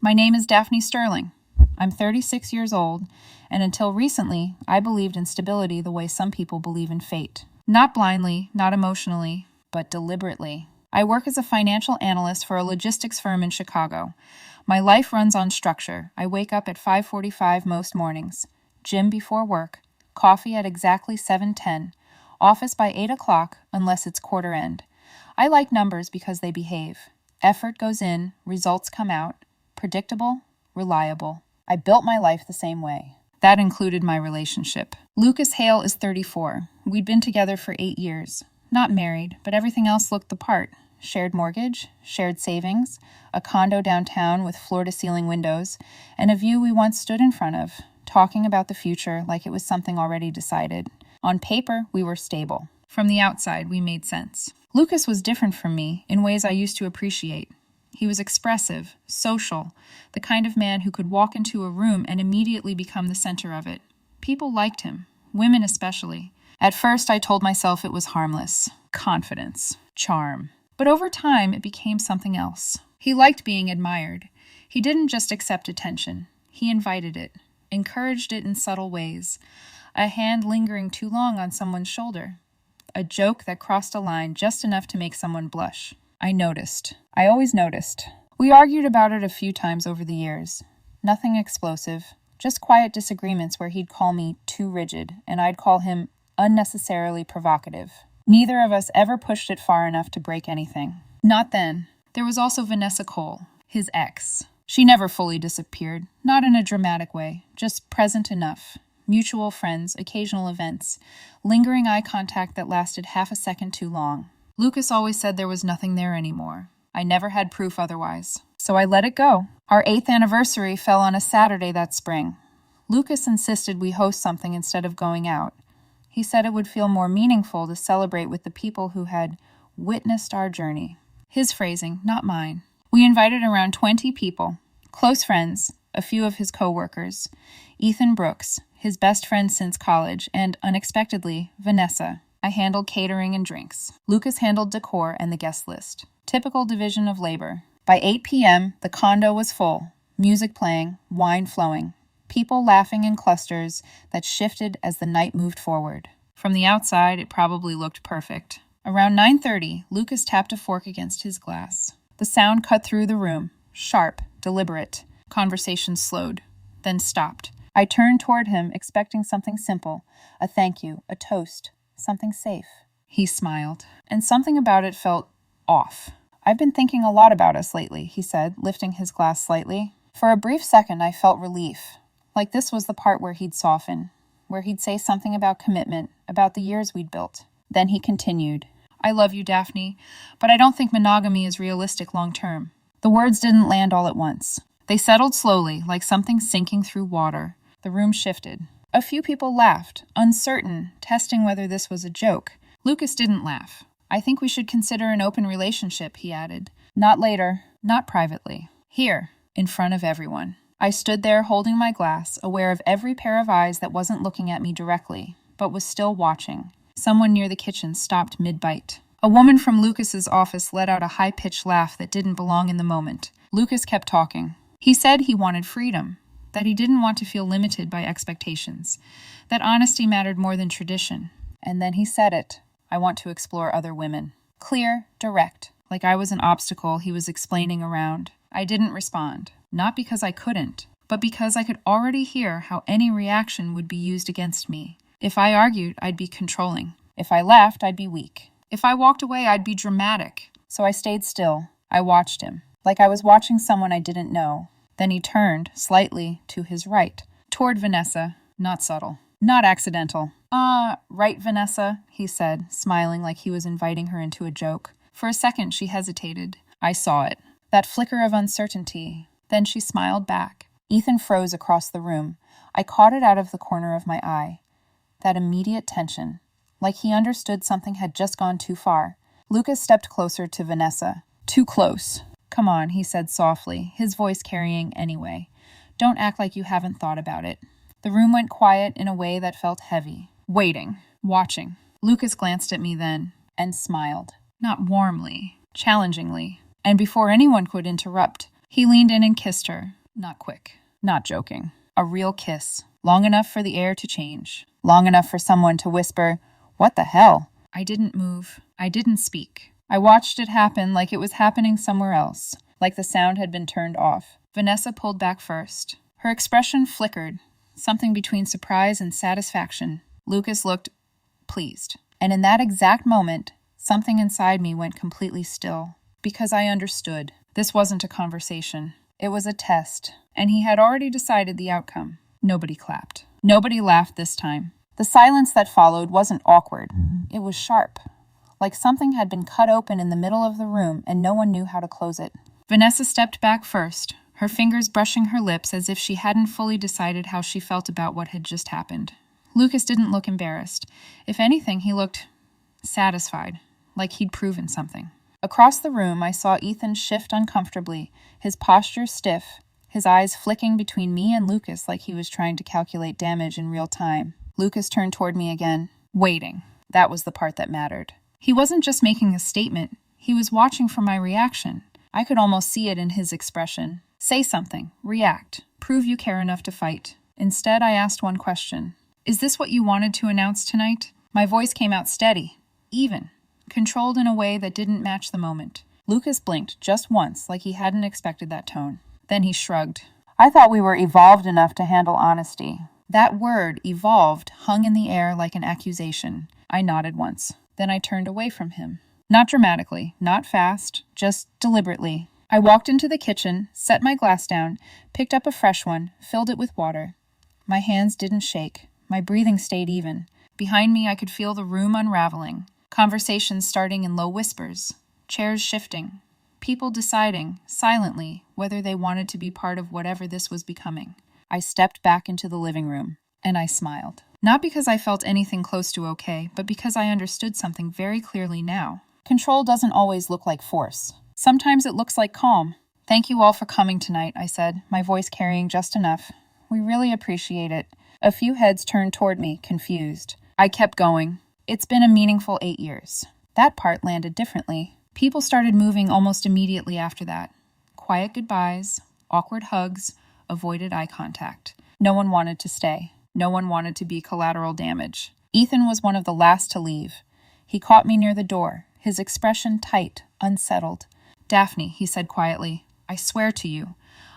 My name is Daphne Sterling. I'm 36 years old, and until recently, I believed in stability the way some people believe in fate. Not blindly, not emotionally, but deliberately. I work as a financial analyst for a logistics firm in Chicago. My life runs on structure. I wake up at 5:45 most mornings, gym before work, coffee at exactly 7:10, office by 8 o'clock unless it's quarter end. I like numbers because they behave. Effort goes in, results come out. Predictable, reliable. I built my life the same way. That included my relationship. Lucas Hale is 34. We'd been together for 8 years. Not married, but everything else looked the part. Shared mortgage, shared savings, a condo downtown with floor-to-ceiling windows, and a view we once stood in front of, talking about the future like it was something already decided. On paper, we were stable. From the outside, we made sense. Lucas was different from me in ways I used to appreciate. He was expressive, social, the kind of man who could walk into a room and immediately become the center of it. People liked him, women especially. At first, I told myself it was harmless, confidence, charm. But over time, it became something else. He liked being admired. He didn't just accept attention. He invited it, encouraged it in subtle ways. A hand lingering too long on someone's shoulder. A joke that crossed a line just enough to make someone blush. I noticed. I always noticed. We argued about it a few times over the years. Nothing explosive, just quiet disagreements where he'd call me too rigid, and I'd call him unnecessarily provocative. Neither of us ever pushed it far enough to break anything. Not then. There was also Vanessa Cole, his ex. She never fully disappeared, not in a dramatic way, just present enough. Mutual friends, occasional events, lingering eye contact that lasted half a second too long. Lucas always said there was nothing there anymore. I never had proof otherwise. So I let it go. Our 8th anniversary fell on a Saturday that spring. Lucas insisted we host something instead of going out. He said it would feel more meaningful to celebrate with the people who had witnessed our journey. His phrasing, not mine. We invited around 20 people, close friends, a few of his co-workers, Ethan Brooks, his best friend since college, and, unexpectedly, Vanessa. I handled catering and drinks. Lucas handled decor and the guest list. Typical division of labor. By 8 p.m., the condo was full, music playing, wine flowing, people laughing in clusters that shifted as the night moved forward. From the outside, it probably looked perfect. Around 9:30, Lucas tapped a fork against his glass. The sound cut through the room, sharp, deliberate. Conversation slowed, then stopped. I turned toward him, expecting something simple, a thank you, a toast, something safe. He smiled, and something about it felt off. I've been thinking a lot about us lately, he said, lifting his glass slightly. For a brief second, I felt relief, like this was the part where he'd soften, where he'd say something about commitment, about the years we'd built. Then he continued, I love you, Daphne, but I don't think monogamy is realistic long term. The words didn't land all at once. They settled slowly, like something sinking through water. The room shifted. A few people laughed, uncertain, testing whether this was a joke. Lucas didn't laugh. I think we should consider an open relationship, he added. Not later, not privately. Here, in front of everyone. I stood there holding my glass, aware of every pair of eyes that wasn't looking at me directly, but was still watching. Someone near the kitchen stopped mid-bite. A woman from Lucas's office let out a high-pitched laugh that didn't belong in the moment. Lucas kept talking. He said he wanted freedom, that he didn't want to feel limited by expectations, that honesty mattered more than tradition. And then he said it. I want to explore other women. Clear, direct, like I was an obstacle he was explaining around. I didn't respond, not because I couldn't, but because I could already hear how any reaction would be used against me. If I argued, I'd be controlling. If I laughed, I'd be weak. If I walked away, I'd be dramatic. So I stayed still. I watched him, like I was watching someone I didn't know. Then he turned, slightly, to his right, toward Vanessa, not subtle, not accidental. Right, Vanessa, he said, smiling like he was inviting her into a joke. For a second, she hesitated. I saw it. That flicker of uncertainty. Then she smiled back. Ethan froze across the room. I caught it out of the corner of my eye. That immediate tension, like he understood something had just gone too far. Lucas stepped closer to Vanessa. Too close. Come on, he said softly, his voice carrying anyway. Don't act like you haven't thought about it. The room went quiet in a way that felt heavy. Waiting. Watching. Lucas glanced at me then, and smiled. Not warmly, challengingly. And before anyone could interrupt, He leaned in and kissed her. Not quick. Not joking. A real kiss. Long enough for the air to change. Long enough for someone to whisper, "What the hell?" I didn't move. I didn't speak. I watched it happen like it was happening somewhere else, like the sound had been turned off. Vanessa pulled back first. Her expression flickered, something between surprise and satisfaction. Lucas looked pleased. And in that exact moment, something inside me went completely still, because I understood. This wasn't a conversation. It was a test, and he had already decided the outcome. Nobody clapped. Nobody laughed this time. The silence that followed wasn't awkward. It was sharp, like something had been cut open in the middle of the room and no one knew how to close it. Vanessa stepped back first, her fingers brushing her lips as if she hadn't fully decided how she felt about what had just happened. Lucas didn't look embarrassed. If anything, he looked satisfied, like he'd proven something. Across the room, I saw Ethan shift uncomfortably, his posture stiff, his eyes flicking between me and Lucas like he was trying to calculate damage in real time. Lucas turned toward me again, waiting. That was the part that mattered. He wasn't just making a statement. He was watching for my reaction. I could almost see it in his expression. Say something. React. Prove you care enough to fight. Instead, I asked one question. Is this what you wanted to announce tonight? My voice came out steady, even, controlled in a way that didn't match the moment. Lucas blinked just once, like he hadn't expected that tone. Then he shrugged. I thought we were evolved enough to handle honesty. That word, evolved, hung in the air like an accusation. I nodded once. Then I turned away from him. Not dramatically, not fast, just deliberately. I walked into the kitchen, set my glass down, picked up a fresh one, filled it with water. My hands didn't shake. My breathing stayed even. Behind me, I could feel the room unraveling. Conversations starting in low whispers. Chairs shifting. People deciding, silently, whether they wanted to be part of whatever this was becoming. I stepped back into the living room, and I smiled. Not because I felt anything close to okay, but because I understood something very clearly now. Control doesn't always look like force. Sometimes it looks like calm. Thank you all for coming tonight, I said, my voice carrying just enough. We really appreciate it. A few heads turned toward me, confused. I kept going. It's been a meaningful 8 years. That part landed differently. People started moving almost immediately after that. Quiet goodbyes, awkward hugs, avoided eye contact. No one wanted to stay. No one wanted to be collateral damage. Ethan was one of the last to leave. He caught me near the door, his expression tight, unsettled. Daphne, he said quietly, I swear to you,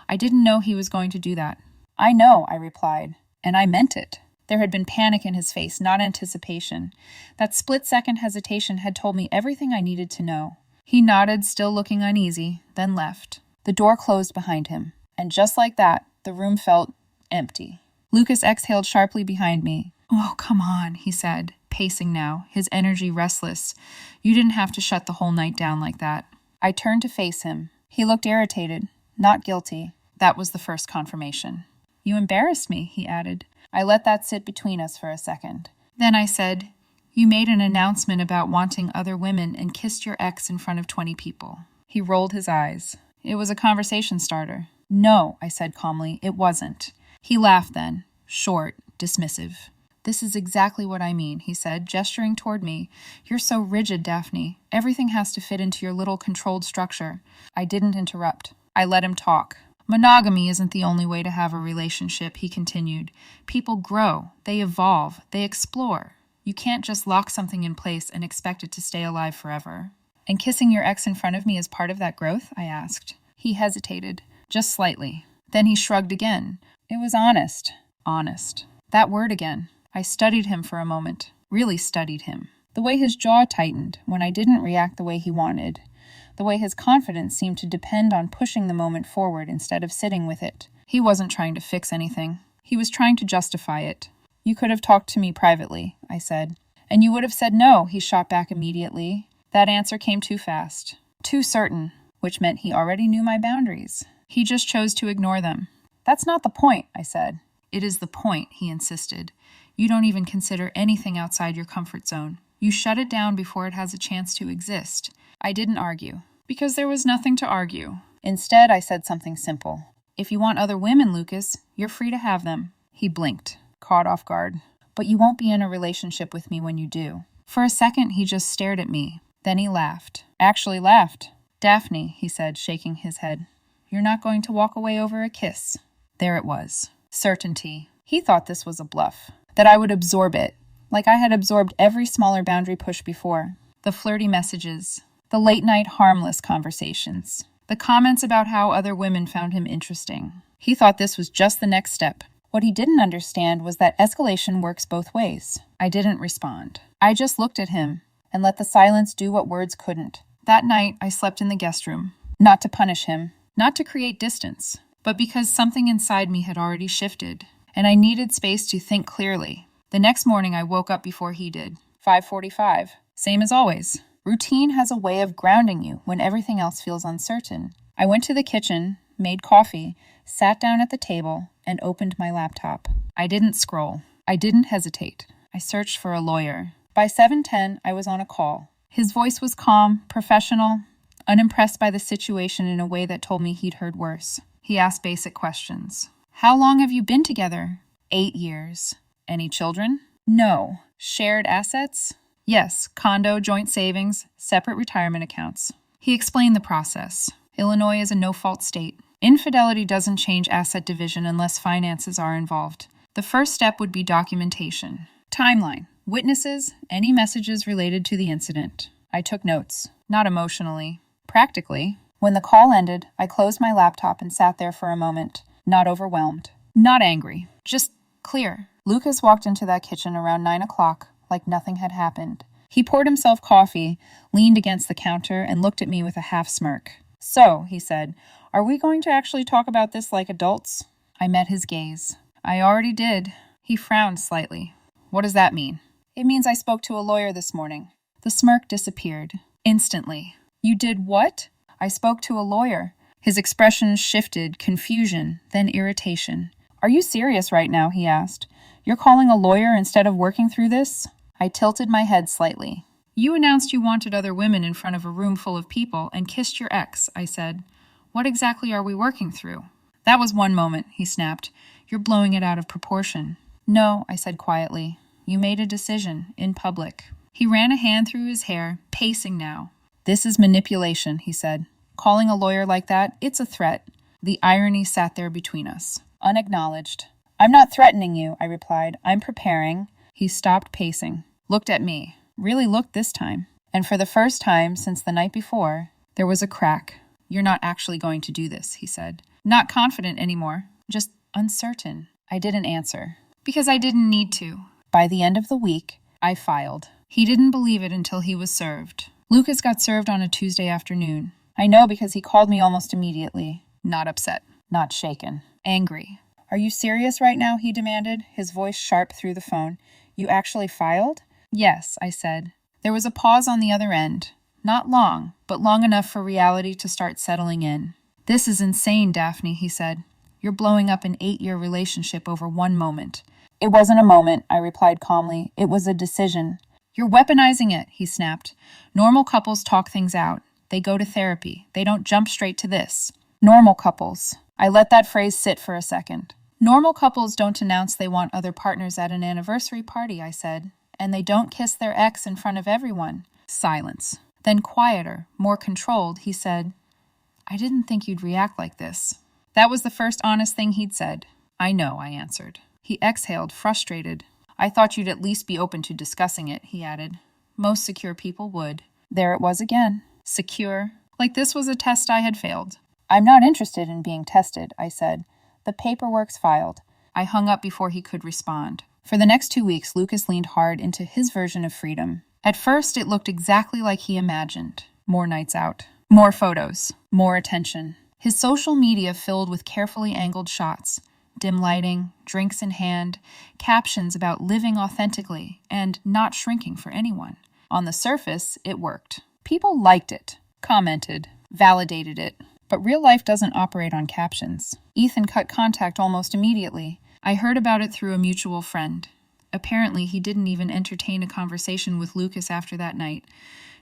I didn't know he was going to do that. I know, I replied, and I meant it. There had been panic in his face, not anticipation. That split-second hesitation had told me everything I needed to know. He nodded, still looking uneasy, then left. The door closed behind him, and just like that, the room felt empty. Lucas exhaled sharply behind me. Oh, come on, he said, pacing now, his energy restless. You didn't have to shut the whole night down like that. I turned to face him. He looked irritated, not guilty. That was the first confirmation. You embarrassed me, he added. I let that sit between us for a second. Then I said, you made an announcement about wanting other women and kissed your ex in front of 20 people. He rolled his eyes. It was a conversation starter. No, I said calmly, it wasn't. He laughed then, short, dismissive. This is exactly what I mean, he said, gesturing toward me. You're so rigid, Daphne. Everything has to fit into your little controlled structure. I didn't interrupt. I let him talk. Monogamy isn't the only way to have a relationship, he continued. People grow, they evolve, they explore. You can't just lock something in place and expect it to stay alive forever. And kissing your ex in front of me is part of that growth? I asked. He hesitated, just slightly. Then he shrugged again. It was honest. Honest. That word again. I studied him for a moment. Really studied him. The way his jaw tightened when I didn't react the way he wanted. The way his confidence seemed to depend on pushing the moment forward instead of sitting with it. He wasn't trying to fix anything. He was trying to justify it. You could have talked to me privately, I said. And you would have said no, he shot back immediately. That answer came too fast. Too certain, which meant he already knew my boundaries. He just chose to ignore them. That's not the point, I said. It is the point, he insisted. You don't even consider anything outside your comfort zone. You shut it down before it has a chance to exist. I didn't argue, because there was nothing to argue. Instead, I said something simple. If you want other women, Lucas, you're free to have them. He blinked, caught off guard. But you won't be in a relationship with me when you do. For a second, he just stared at me. Then he laughed. Actually laughed. Daphne, he said, shaking his head. You're not going to walk away over a kiss. There it was. Certainty. He thought this was a bluff, that I would absorb it, like I had absorbed every smaller boundary push before. The flirty messages, the late-night harmless conversations, the comments about how other women found him interesting. He thought this was just the next step. What he didn't understand was that escalation works both ways. I didn't respond. I just looked at him and let the silence do what words couldn't. That night, I slept in the guest room. Not to punish him, not to create distance, but because something inside me had already shifted, and I needed space to think clearly. The next morning, I woke up before he did. 5:45. Same as always. Routine has a way of grounding you when everything else feels uncertain. I went to the kitchen, made coffee, sat down at the table, and opened my laptop. I didn't scroll. I didn't hesitate. I searched for a lawyer. By 7:10, I was on a call. His voice was calm, professional, unimpressed by the situation in a way that told me he'd heard worse. He asked basic questions. How long have you been together? 8 years. Any children? No. Shared assets? Yes, condo, joint savings, separate retirement accounts. He explained the process. Illinois is a no-fault state. Infidelity doesn't change asset division unless finances are involved. The first step would be documentation. Timeline. Witnesses, any messages related to the incident. I took notes. Not emotionally. Practically. When the call ended, I closed my laptop and sat there for a moment. Not overwhelmed. Not angry. Just clear. Lucas walked into that kitchen around 9 o'clock, like nothing had happened. He poured himself coffee, leaned against the counter, and looked at me with a half smirk. So, he said, are we going to actually talk about this like adults? I met his gaze. I already did. He frowned slightly. What does that mean? It means I spoke to a lawyer this morning. The smirk disappeared. Instantly. You did what? I spoke to a lawyer. His expression shifted, confusion, then irritation. Are you serious right now? He asked. You're calling a lawyer instead of working through this? I tilted my head slightly. You announced you wanted other women in front of a room full of people and kissed your ex, I said. What exactly are we working through? That was one moment, he snapped. You're blowing it out of proportion. No, I said quietly. You made a decision, in public. He ran a hand through his hair, pacing now. This is manipulation, he said. Calling a lawyer like that, it's a threat. The irony sat there between us, unacknowledged. I'm not threatening you, I replied. I'm preparing. He stopped pacing, looked at me, really looked this time. And for the first time since the night before, there was a crack. You're not actually going to do this, he said. Not confident anymore, just uncertain. I didn't answer, because I didn't need to. By the end of the week, I filed. He didn't believe it until he was served. Lucas got served on a Tuesday afternoon. I know because he called me almost immediately. Not upset, not shaken, angry. Are you serious right now? He demanded, his voice sharp through the phone. You actually filed? Yes, I said. There was a pause on the other end. Not long, but long enough for reality to start settling in. This is insane, Daphne, he said. You're blowing up an 8-year relationship over one moment. It wasn't a moment, I replied calmly. It was a decision. You're weaponizing it, he snapped. Normal couples talk things out. They go to therapy. They don't jump straight to this. Normal couples. I let that phrase sit for a second. Normal couples don't announce they want other partners at an anniversary party, I said. And they don't kiss their ex in front of everyone. Silence. Then quieter, more controlled, he said, I didn't think you'd react like this. That was the first honest thing he'd said. I know, I answered. He exhaled, frustrated. I thought you'd at least be open to discussing it, he added. Most secure people would. There it was again. Secure. Like this was a test I had failed. I'm not interested in being tested, I said. The paperwork's filed. I hung up before he could respond. For the next 2 weeks, Lucas leaned hard into his version of freedom. At first, it looked exactly like he imagined. More nights out. More photos. More attention. His social media filled with carefully angled shots. Dim lighting, drinks in hand, captions about living authentically and not shrinking for anyone. On the surface, it worked. People liked it, commented, validated it. But real life doesn't operate on captions. Ethan cut contact almost immediately. I heard about it through a mutual friend. Apparently, he didn't even entertain a conversation with Lucas after that night.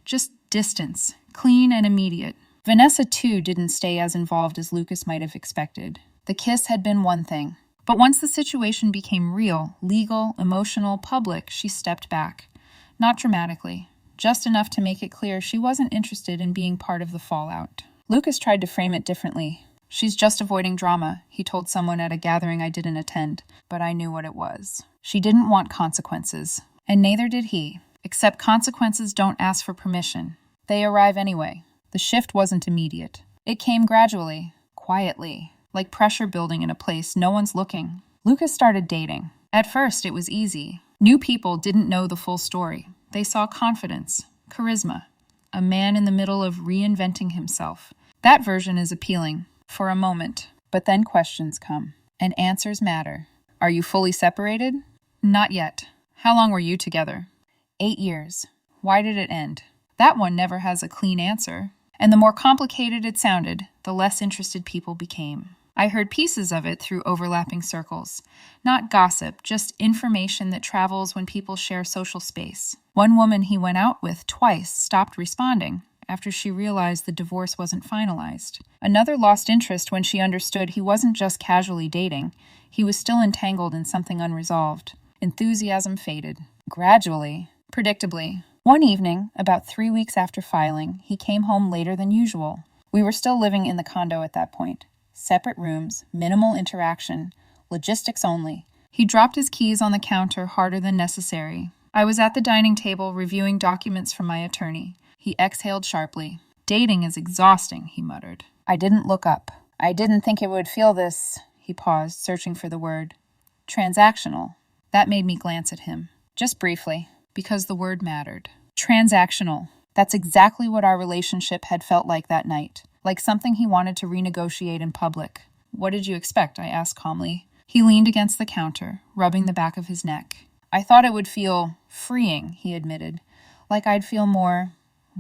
Just distance, clean and immediate. Vanessa, too, didn't stay as involved as Lucas might have expected. The kiss had been one thing. But once the situation became real, legal, emotional, public, she stepped back. Not dramatically. Just enough to make it clear she wasn't interested in being part of the fallout. Lucas tried to frame it differently. She's just avoiding drama, he told someone at a gathering I didn't attend, but I knew what it was. She didn't want consequences, and neither did he. Except consequences don't ask for permission. They arrive anyway. The shift wasn't immediate. It came gradually, quietly, like pressure building in a place no one's looking. Lucas started dating. At first, it was easy. New people didn't know the full story. They saw confidence, charisma, a man in the middle of reinventing himself. That version is appealing, for a moment. But then questions come, and answers matter. Are you fully separated? Not yet. How long were you together? 8 years. Why did it end? That one never has a clean answer. And the more complicated it sounded, the less interested people became. I heard pieces of it through overlapping circles. Not gossip, just information that travels when people share social space. One woman he went out with twice stopped responding after she realized the divorce wasn't finalized. Another lost interest when she understood he wasn't just casually dating. He was still entangled in something unresolved. Enthusiasm faded. Gradually, predictably. One evening, about 3 weeks after filing, he came home later than usual. We were still living in the condo at that point. Separate rooms, minimal interaction, logistics only. He dropped his keys on the counter harder than necessary. I was at the dining table reviewing documents from my attorney. He exhaled sharply. Dating is exhausting, he muttered. I didn't look up. I didn't think it would feel this, he paused, searching for the word. Transactional. That made me glance at him. Just briefly, because the word mattered. Transactional. That's exactly what our relationship had felt like that night. Like something he wanted to renegotiate in public. What did you expect? I asked calmly. He leaned against the counter, rubbing the back of his neck. I thought it would feel freeing, he admitted. Like I'd feel more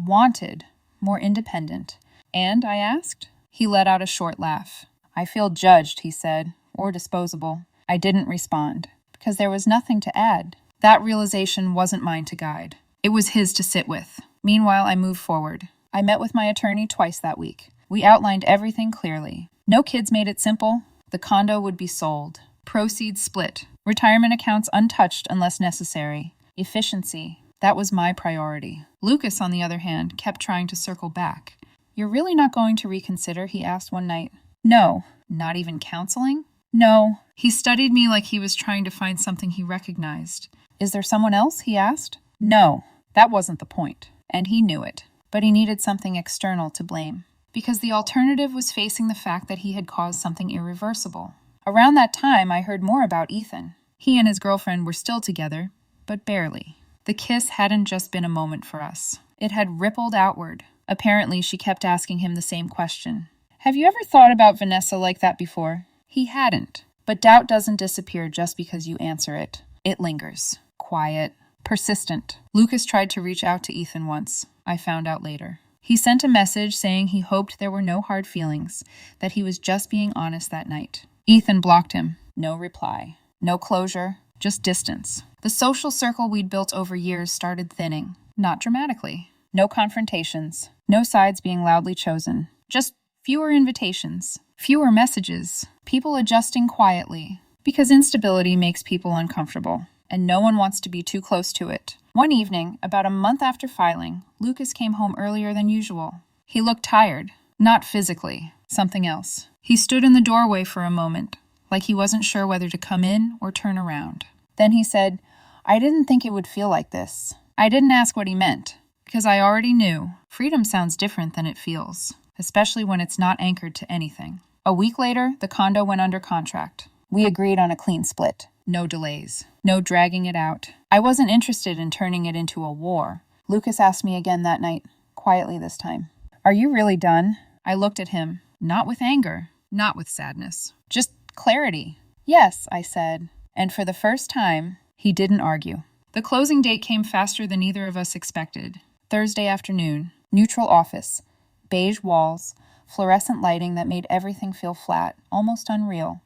wanted, more independent. And, I asked? He let out a short laugh. I feel judged, he said, or disposable. I didn't respond, because there was nothing to add. That realization wasn't mine to guide. It was his to sit with. Meanwhile, I moved forward. I met with my attorney twice that week. We outlined everything clearly. No kids made it simple. The condo would be sold. Proceeds split. Retirement accounts untouched unless necessary. Efficiency. That was my priority. Lucas, on the other hand, kept trying to circle back. You're really not going to reconsider? He asked one night. No. Not even counseling? No. He studied me like he was trying to find something he recognized. Is there someone else? He asked. No. That wasn't the point. And he knew it. But he needed something external to blame. Because the alternative was facing the fact that he had caused something irreversible. Around that time, I heard more about Ethan. He and his girlfriend were still together, but barely. The kiss hadn't just been a moment for us. It had rippled outward. Apparently, she kept asking him the same question. Have you ever thought about Vanessa like that before? He hadn't. But doubt doesn't disappear just because you answer it. It lingers. Quiet. Persistent. Lucas tried to reach out to Ethan once. I found out later. He sent a message saying he hoped there were no hard feelings, that he was just being honest that night. Ethan blocked him. No reply. No closure. Just distance. The social circle we'd built over years started thinning. Not dramatically. No confrontations. No sides being loudly chosen. Just fewer invitations. Fewer messages. People adjusting quietly. Because instability makes people uncomfortable. And no one wants to be too close to it. One evening, about a month after filing, Lucas came home earlier than usual. He looked tired. Not physically. Something else. He stood in the doorway for a moment, like he wasn't sure whether to come in or turn around. Then he said, I didn't think it would feel like this. I didn't ask what he meant, because I already knew. Freedom sounds different than it feels, especially when it's not anchored to anything. A week later, the condo went under contract. We agreed on a clean split. No delays. No dragging it out. I wasn't interested in turning it into a war. Lucas asked me again that night, quietly this time. Are you really done? I looked at him, not with anger, not with sadness, just clarity. Yes, I said. And for the first time, he didn't argue. The closing date came faster than either of us expected. Thursday afternoon. Neutral office. Beige walls. Fluorescent lighting that made everything feel flat, almost unreal.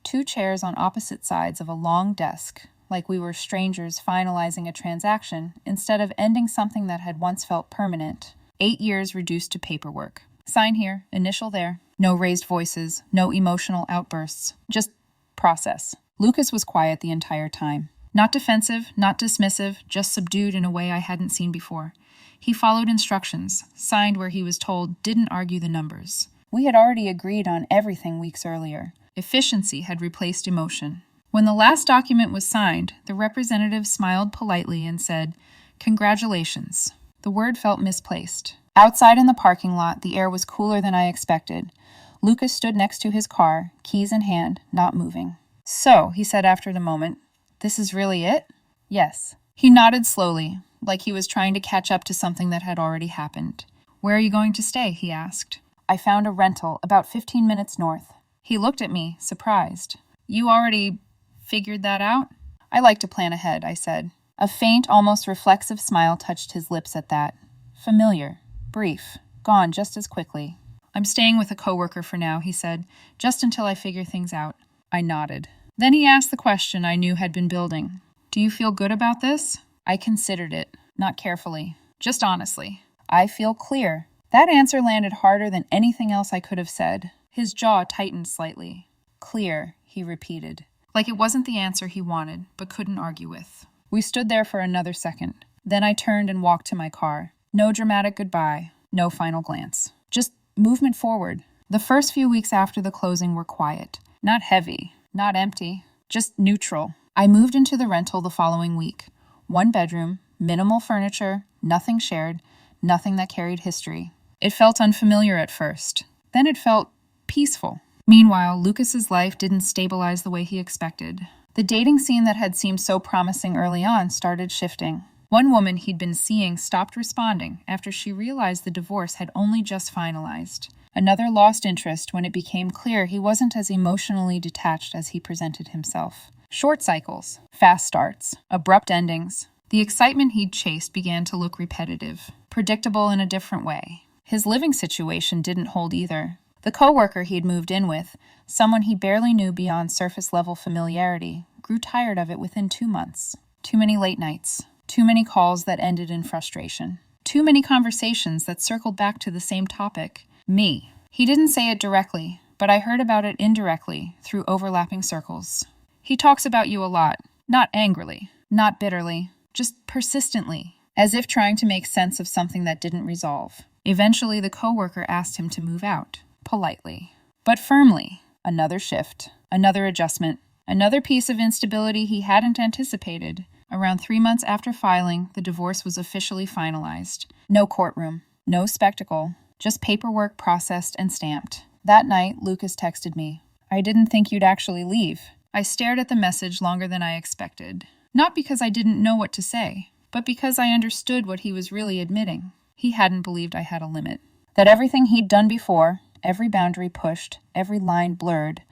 2 chairs on opposite sides of a long desk, like we were strangers finalizing a transaction instead of ending something that had once felt permanent. 8 years reduced to paperwork. Sign here, initial there. No raised voices, no emotional outbursts. Just process. Lucas was quiet the entire time. Not defensive, not dismissive, just subdued in a way I hadn't seen before. He followed instructions, signed where he was told, didn't argue the numbers. We had already agreed on everything weeks earlier. Efficiency had replaced emotion. When the last document was signed, the representative smiled politely and said, "Congratulations." The word felt misplaced. Outside in the parking lot, the air was cooler than I expected. Lucas stood next to his car, keys in hand, not moving. "So," he said after the moment, "this is really it?" "Yes." He nodded slowly, like he was trying to catch up to something that had already happened. "Where are you going to stay?" he asked. "I found a rental about 15 minutes north." He looked at me, surprised. "You already figured that out?" "I like to plan ahead," I said. A faint, almost reflexive smile touched his lips at that. Familiar, brief, gone just as quickly. "I'm staying with a coworker for now," he said, "just until I figure things out." I nodded. Then he asked the question I knew had been building. "Do you feel good about this?" I considered it, not carefully, just honestly. "I feel clear." That answer landed harder than anything else I could have said. His jaw tightened slightly. "Clear," he repeated, like it wasn't the answer he wanted, but couldn't argue with. We stood there for another second. Then I turned and walked to my car. No dramatic goodbye, no final glance. Just movement forward. The first few weeks after the closing were quiet. Not heavy, not empty, just neutral. I moved into the rental the following week. 1 bedroom, minimal furniture, nothing shared, nothing that carried history. It felt unfamiliar at first. Then it felt peaceful. Meanwhile, Lucas's life didn't stabilize the way he expected. The dating scene that had seemed so promising early on started shifting. One woman he'd been seeing stopped responding after she realized the divorce had only just finalized. Another lost interest when it became clear he wasn't as emotionally detached as he presented himself. Short cycles, fast starts, abrupt endings. The excitement he'd chased began to look repetitive, predictable in a different way. His living situation didn't hold either. The coworker he'd moved in with, someone he barely knew beyond surface-level familiarity, grew tired of it within 2 months. Too many late nights. Too many calls that ended in frustration. Too many conversations that circled back to the same topic. Me. He didn't say it directly, but I heard about it indirectly through overlapping circles. "He talks about you a lot. Not angrily. Not bitterly. Just persistently. As if trying to make sense of something that didn't resolve." Eventually, the coworker asked him to move out. Politely. But firmly. Another shift. Another adjustment. Another piece of instability he hadn't anticipated. Around 3 months after filing, the divorce was officially finalized. No courtroom. No spectacle. Just paperwork processed and stamped. That night, Lucas texted me. "I didn't think you'd actually leave." I stared at the message longer than I expected. Not because I didn't know what to say, but because I understood what he was really admitting. He hadn't believed I had a limit. That everything he'd done before, every boundary pushed, every line blurred,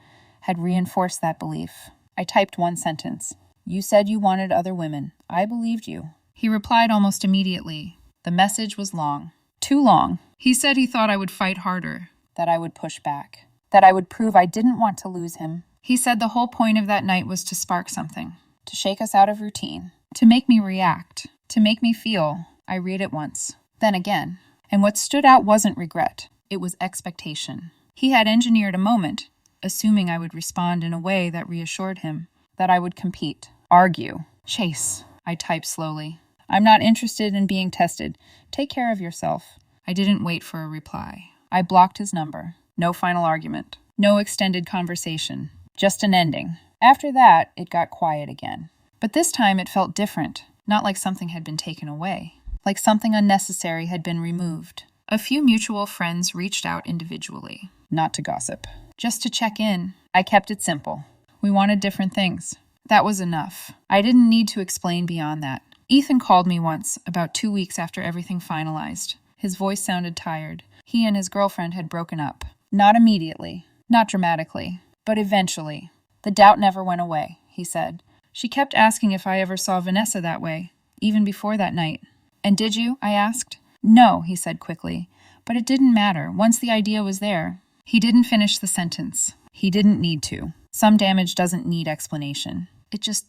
had reinforced that belief. I typed 1 sentence. "You said you wanted other women. I believed you." He replied almost immediately. The message was long. Too long. He said he thought I would fight harder. That I would push back. That I would prove I didn't want to lose him. He said the whole point of that night was to spark something. To shake us out of routine. To make me react. To make me feel. I read it once. Then again. And what stood out wasn't regret. It was expectation. He had engineered a moment, assuming I would respond in a way that reassured him. That I would compete. Argue. Chase. I typed slowly. "I'm not interested in being tested. Take care of yourself." I didn't wait for a reply. I blocked his number. No final argument. No extended conversation. Just an ending. After that, it got quiet again. But this time it felt different. Not like something had been taken away. Like something unnecessary had been removed. A few mutual friends reached out individually. Not to gossip. Just to check in. I kept it simple. We wanted different things. That was enough. I didn't need to explain beyond that. Ethan called me once, about 2 weeks after everything finalized. His voice sounded tired. He and his girlfriend had broken up. Not immediately. Not dramatically. But eventually. The doubt never went away, he said. She kept asking if I ever saw Vanessa that way, even before that night. "And did you?" I asked. "No," he said quickly. But it didn't matter. Once the idea was there. He didn't finish the sentence. He didn't need to. Some damage doesn't need explanation. It just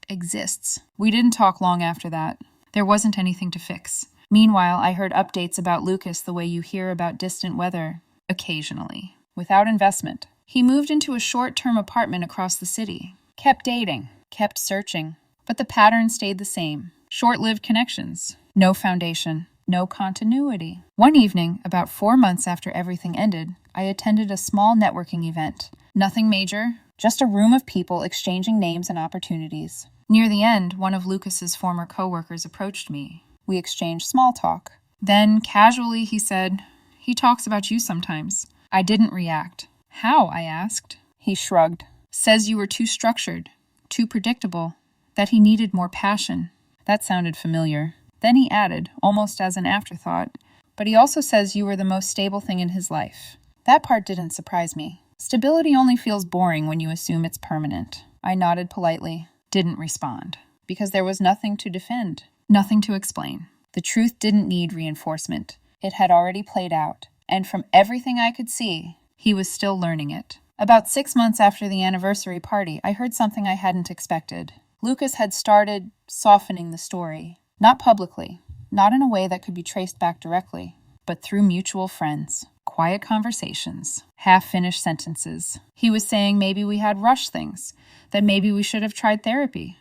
exists. We didn't talk long after that. There wasn't anything to fix. Meanwhile, I heard updates about Lucas the way you hear about distant weather, occasionally, without investment. He moved into a short-term apartment across the city. Kept dating. Kept searching. But the pattern stayed the same. Short-lived connections. No foundation. No continuity. One evening, about 4 months after everything ended, I attended a small networking event. Nothing major, just a room of people exchanging names and opportunities. Near the end, one of Lucas's former coworkers approached me. We exchanged small talk. Then, casually, he said, "He talks about you sometimes." I didn't react. "How?" I asked. He shrugged. "Says you were too structured, too predictable, that he needed more passion." That sounded familiar. Then he added, almost as an afterthought, "But he also says you were the most stable thing in his life." That part didn't surprise me. Stability only feels boring when you assume it's permanent. I nodded politely, didn't respond, because there was nothing to defend, nothing to explain. The truth didn't need reinforcement. It had already played out, and from everything I could see, he was still learning it. About 6 months after the anniversary party, I heard something I hadn't expected. Lucas had started softening the story. Not publicly, not in a way that could be traced back directly, but through mutual friends. Quiet conversations, half-finished sentences. He was saying maybe we had rushed things, that maybe we should have tried therapy,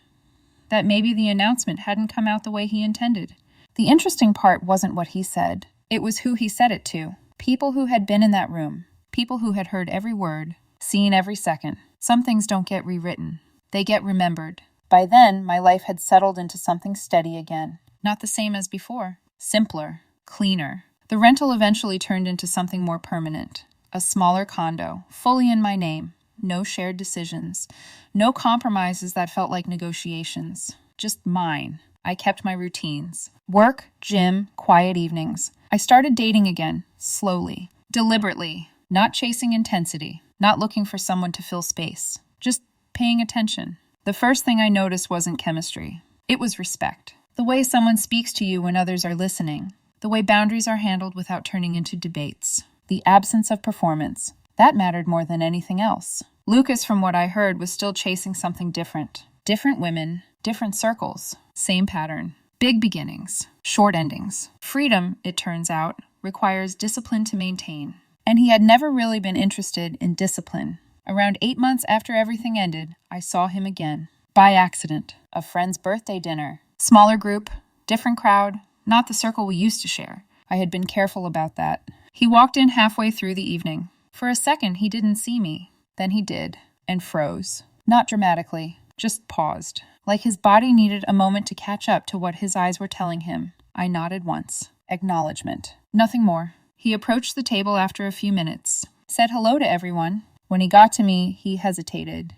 that maybe the announcement hadn't come out the way he intended. The interesting part wasn't what he said. It was who he said it to. People who had been in that room. People who had heard every word, seen every second. Some things don't get rewritten. They get remembered. By then, my life had settled into something steady again. Not the same as before. Simpler. Cleaner. The rental eventually turned into something more permanent. A smaller condo, fully in my name. No shared decisions. No compromises that felt like negotiations. Just mine. I kept my routines. Work, gym, quiet evenings. I started dating again, slowly, deliberately, not chasing intensity, not looking for someone to fill space, just paying attention. The first thing I noticed wasn't chemistry. It was respect. The way someone speaks to you when others are listening. The way boundaries are handled without turning into debates. The absence of performance. That mattered more than anything else. Lucas, from what I heard, was still chasing something different. Different women, different circles, same pattern. Big beginnings, short endings. Freedom, it turns out, requires discipline to maintain. And he had never really been interested in discipline. Around 8 months after everything ended, I saw him again. By accident. A friend's birthday dinner. Smaller group, different crowd, not the circle we used to share. I had been careful about that. He walked in halfway through the evening. For a second, he didn't see me. Then he did, and froze. Not dramatically, just paused. Like his body needed a moment to catch up to what his eyes were telling him. I nodded once. Acknowledgement. Nothing more. He approached the table after a few minutes. Said hello to everyone. When he got to me, he hesitated.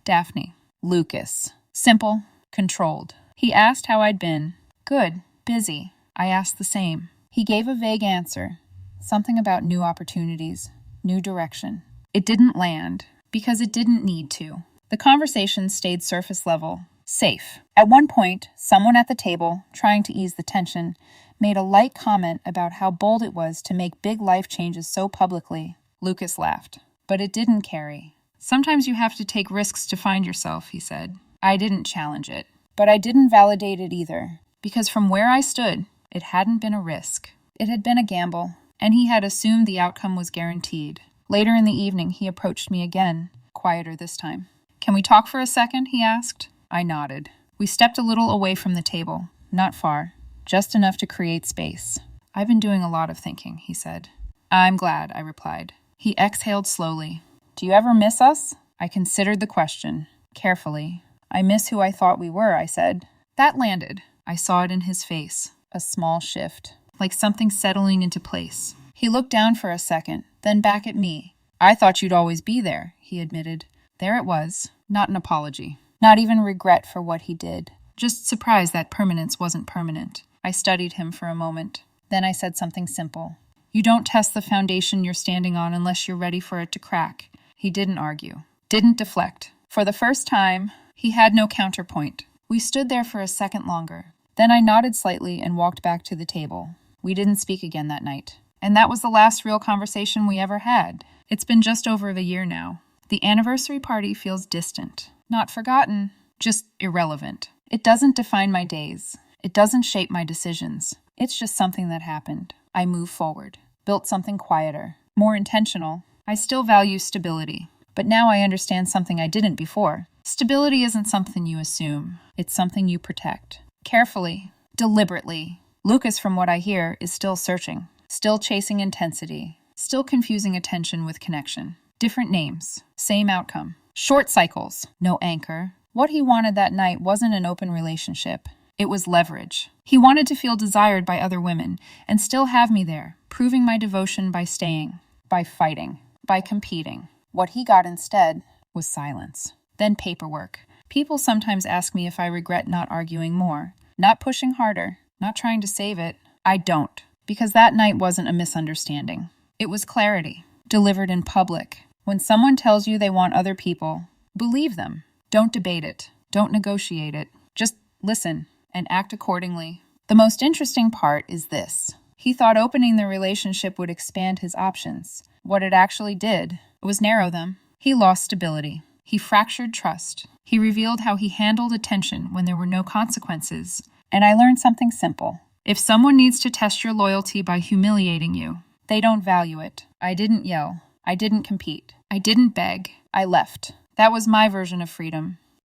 Daphne. Lucas. Simple. Controlled. He asked how I'd been. Good. Busy. I asked the same. He gave a vague answer. Something about new opportunities. New direction. It didn't land, because it didn't need to. The conversation stayed surface level. Safe. At one point, someone at the table, trying to ease the tension, made a light comment about how bold it was to make big life changes so publicly. Lucas laughed. But it didn't carry. Sometimes you have to take risks to find yourself, he said. I didn't challenge it. But I didn't validate it either. Because from where I stood, it hadn't been a risk. It had been a gamble, and he had assumed the outcome was guaranteed. Later in the evening, he approached me again, quieter this time. Can we talk for a second? He asked. I nodded. We stepped a little away from the table. Not far. Just enough to create space. I've been doing a lot of thinking, he said. I'm glad, I replied. He exhaled slowly. Do you ever miss us? I considered the question, carefully. I miss who I thought we were, I said. That landed. I saw it in his face. A small shift. Like something settling into place. He looked down for a second, then back at me. I thought you'd always be there, he admitted. There it was. Not an apology. Not even regret for what he did. Just surprised that permanence wasn't permanent. I studied him for a moment. Then I said something simple. You don't test the foundation you're standing on unless you're ready for it to crack. He didn't argue. Didn't deflect. For the first time, he had no counterpoint. We stood there for a second longer. Then I nodded slightly and walked back to the table. We didn't speak again that night. And that was the last real conversation we ever had. It's been just over a year now. The anniversary party feels distant. Not forgotten. Just irrelevant. It doesn't define my days. It doesn't shape my decisions. It's just something that happened. I moved forward. Built something quieter. More intentional. I still value stability. But now I understand something I didn't before. Stability isn't something you assume. It's something you protect. Carefully. Deliberately. Lucas, from what I hear, is still searching. Still chasing intensity. Still confusing attention with connection. Different names, same outcome. Short cycles, no anchor. What he wanted that night wasn't an open relationship. It was leverage. He wanted to feel desired by other women and still have me there, proving my devotion by staying, by fighting, by competing. What he got instead was silence. Then paperwork. People sometimes ask me if I regret not arguing more, not pushing harder, not trying to save it. I don't, because that night wasn't a misunderstanding. It was clarity, delivered in public. When someone tells you they want other people, believe them. Don't debate it. Don't negotiate it. Just listen and act accordingly. The most interesting part is this. He thought opening the relationship would expand his options. What it actually did was narrow them. He lost stability. He fractured trust. He revealed how he handled attention when there were no consequences. And I learned something simple. If someone needs to test your loyalty by humiliating you, they don't value it. I didn't yell. I didn't compete. I didn't beg. I left. That was my version of freedom.